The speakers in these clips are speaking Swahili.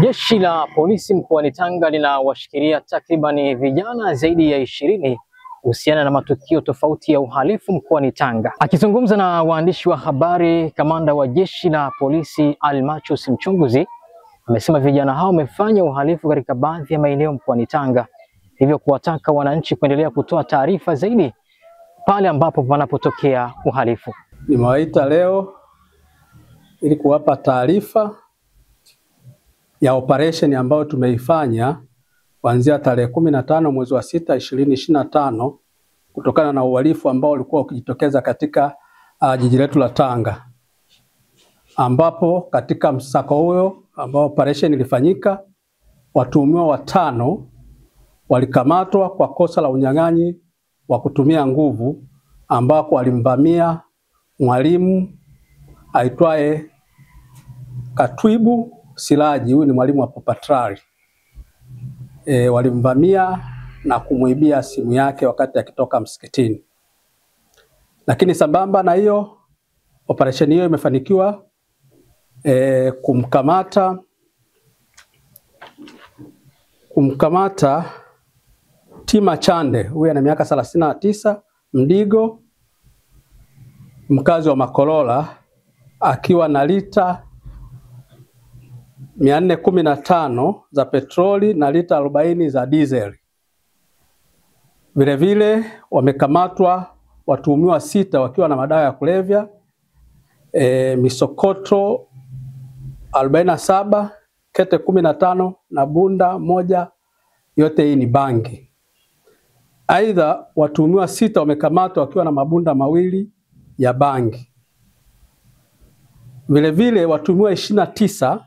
Jeshi la polisi mkoani Tanga linawashikilia takribani vijana zaidi ya 20 kuhusiana na matukio tofauti ya uhalifu mkoani Tanga. Akizungumza na waandishi wa habari, kamanda wa jeshi la polisi Almachus Mchunguzi amesema vijana hao wamefanya uhalifu katika baadhi ya maeneo mkoani Tanga, hivyo kuwataka wananchi kuendelea kutoa taarifa zaidi pale ambapo panapotokea uhalifu. Nimewaita leo ili kuwapa taarifa ya operation ambayo tumeifanya kuanzia tarehe 15 mwezi wa 6 2025 kutokana na uhalifu ambao ulikuwa ukijitokeza katika jiji letu la Tanga, ambapo katika msako huo ambao operation ilifanyika, watuhumiwa 5 walikamatwa kwa kosa la unyang'anyi wa kutumia nguvu, ambako walimvamia mwalimu aitwaye Katwibu Silaji. Huyu ni mwalimu wa Patrari. Walimvamia na kumuibia simu yake wakati akitoka msikitini. Lakini sambamba na hiyo, operation hiyo imefanikiwa kumkamata Tima Chande. Huyu ana miaka 39, Mdigo, mkazi wa Makolola, akiwa na lita 415 za petroli na lita 40 za diesel. Vile vile wamekamatwa watuhumiwa 6 wakiwa na madawa ya kulevya, misokoto 47, kete 15 na bunda moja, yote hii ni bangi. Aidha, watuhumiwa 6 wamekamatwa wakiwa na mabunda 2 ya bangi. Vile vile watuhumiwa 29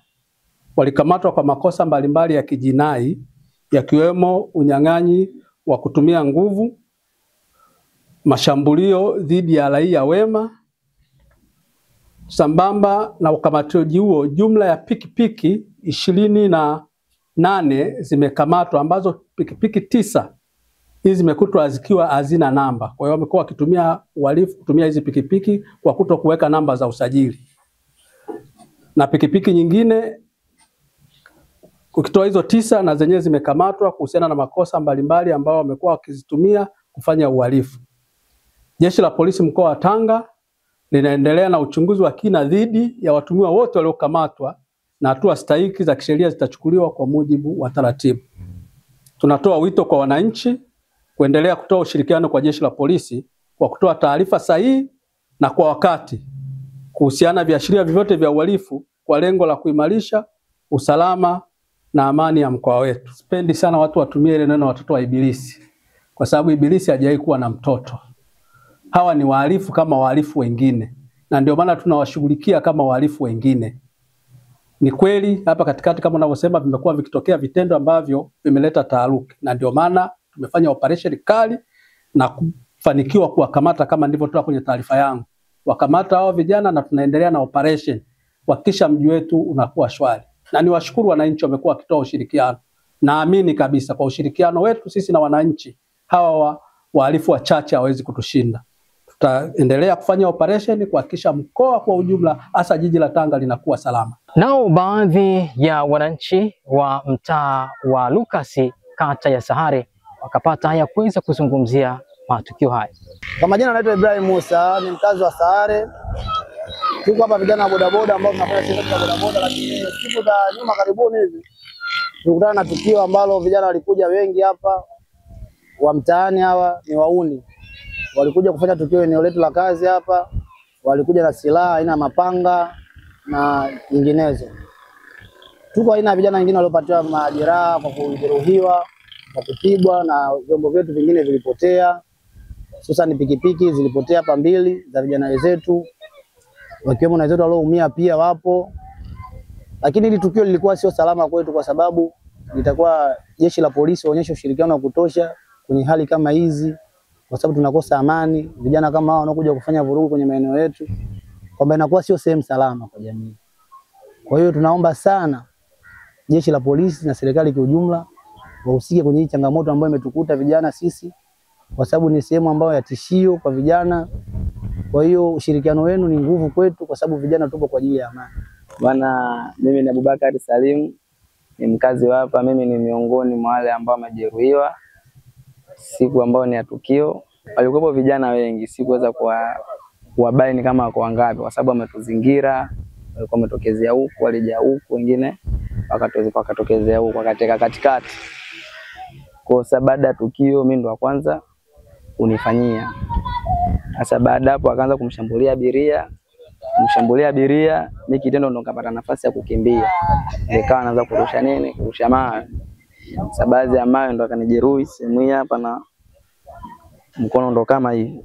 walikamatwa kwa makosa mbalimbali ya kijinai, yakiwemo unyang'anyi wa kutumia nguvu, mashambulio dhidi ya raia wema. Sambamba na ukamataji huo, jumla ya pikipiki 28 zimekamatwa, ambazo pikipiki 9 hizi zimekutwa zikiwa hazina namba. Kwa hiyo wamekuwa wakitumia uhalifu kutumia hizi pikipiki kwa kutokuweka namba za usajili. Na pikipiki nyingine ukitoa hizo 9 na zenyewe zimekamatwa kuhusiana na makosa mbalimbali ambao wamekuwa wakizitumia kufanya uhalifu. Jeshi la polisi mkoa wa Tanga linaendelea na uchunguzi wa kina dhidi ya watuhumiwa wote waliokamatwa, na hatua stahiki za kisheria zitachukuliwa kwa mujibu wa taratibu. Tunatoa wito kwa wananchi kuendelea kutoa ushirikiano kwa jeshi la polisi kwa kutoa taarifa sahihi na kwa wakati kuhusiana viashiria vyovyote vya uhalifu kwa lengo la kuimarisha usalama na amani ya mkoa wetu. Sipendi sana watu watumie ile neno watoto wa ibilisi, kwa sababu ibilisi hajawahi kuwa na mtoto. Hawa ni wahalifu kama wahalifu wengine, na ndio maana tunawashughulikia kama wahalifu wengine. Ni kweli hapa katikati kama unavyosema vimekuwa vikitokea vitendo ambavyo vimeleta taharuki, na ndio maana tumefanya operation kali na kufanikiwa kuwakamata kama nilivyotoa kwenye taarifa yangu. Wakamata hao vijana na tunaendelea na operation kuhakikisha mji wetu unakuwa shwari. Na niwashukuru wananchi wamekuwa wakitoa ushirikiano. Naamini kabisa kwa ushirikiano wetu sisi na wananchi, hawa wahalifu wachache hawezi kutushinda. Tutaendelea kufanya operation kuhakikisha mkoa kwa ujumla, hasa jiji la Tanga, linakuwa salama. Nao baadhi ya wananchi wa mtaa wa Lukasi, kata ya Sahare, wakapata haya kuweza kuzungumzia matukio haya. Kwa majina naitwa Ibrahim Musa, ni mkazi wa Sahare. Tuko hapa vijana wa bodaboda ambao tunafanya shughuli za bodaboda, lakini siku za nyuma karibuni hivi tulikutana na tukio ambalo vijana walikuja wengi hapa wa mtaani. Hawa ni wauni, walikuja kufanya tukio eneo letu la kazi hapa. Walikuja na silaha aina mapanga na nyinginezo. Tuko aina vijana wengine waliopatiwa majeraha kwa kujeruhiwa, kwa kupigwa, na vyombo vyetu vingine vilipotea. Hususan pikipiki zilipotea hapa 2 za vijana wenzetu, wakiwemo na wenzetu walioumia pia wapo. Lakini hili tukio lilikuwa sio salama kwetu, kwa sababu litakuwa jeshi la polisi waonyeshe ushirikiano wa kutosha kwenye hali kama hizi, kwa sababu tunakosa amani. Vijana kama hao wanakuja kufanya vurugu kwenye maeneo yetu, kwamba inakuwa sio sehemu salama kwa jamii. Kwa hiyo tunaomba sana jeshi la polisi na serikali kwa ujumla wahusike kwenye hii changamoto ambayo imetukuta vijana sisi, kwa sababu ni sehemu ambayo ya tishio kwa vijana. Kwa hiyo ushirikiano wenu ni nguvu kwetu, kwa sababu vijana tupo kwa ajili ya amani. Bwana, mimi ni Abubakar Salim, ni mkazi wa hapa. Mimi ni miongoni mwa wale ambao wamejeruhiwa siku ambayo ni ya tukio. Walikuwa vijana wengi, sikuweza kuwabaini kama wako wangapi kwa sababu wametuzingira. Walikuwa wametokezea huku, walija huku, wengine wakatokezea huku katikati. Kwa sababu baada ya tukio mimi ndo wa kwanza unifanyia. Sasa baada hapo akaanza kumshambulia abiria, mimi kitendo ndo nikapata nafasi ya kukimbia. Nikawa anaanza kurusha mawe. Sasa baadhi ya mawe ndo akanijeruhi sehemu hapa na mkono ndo kama hivi.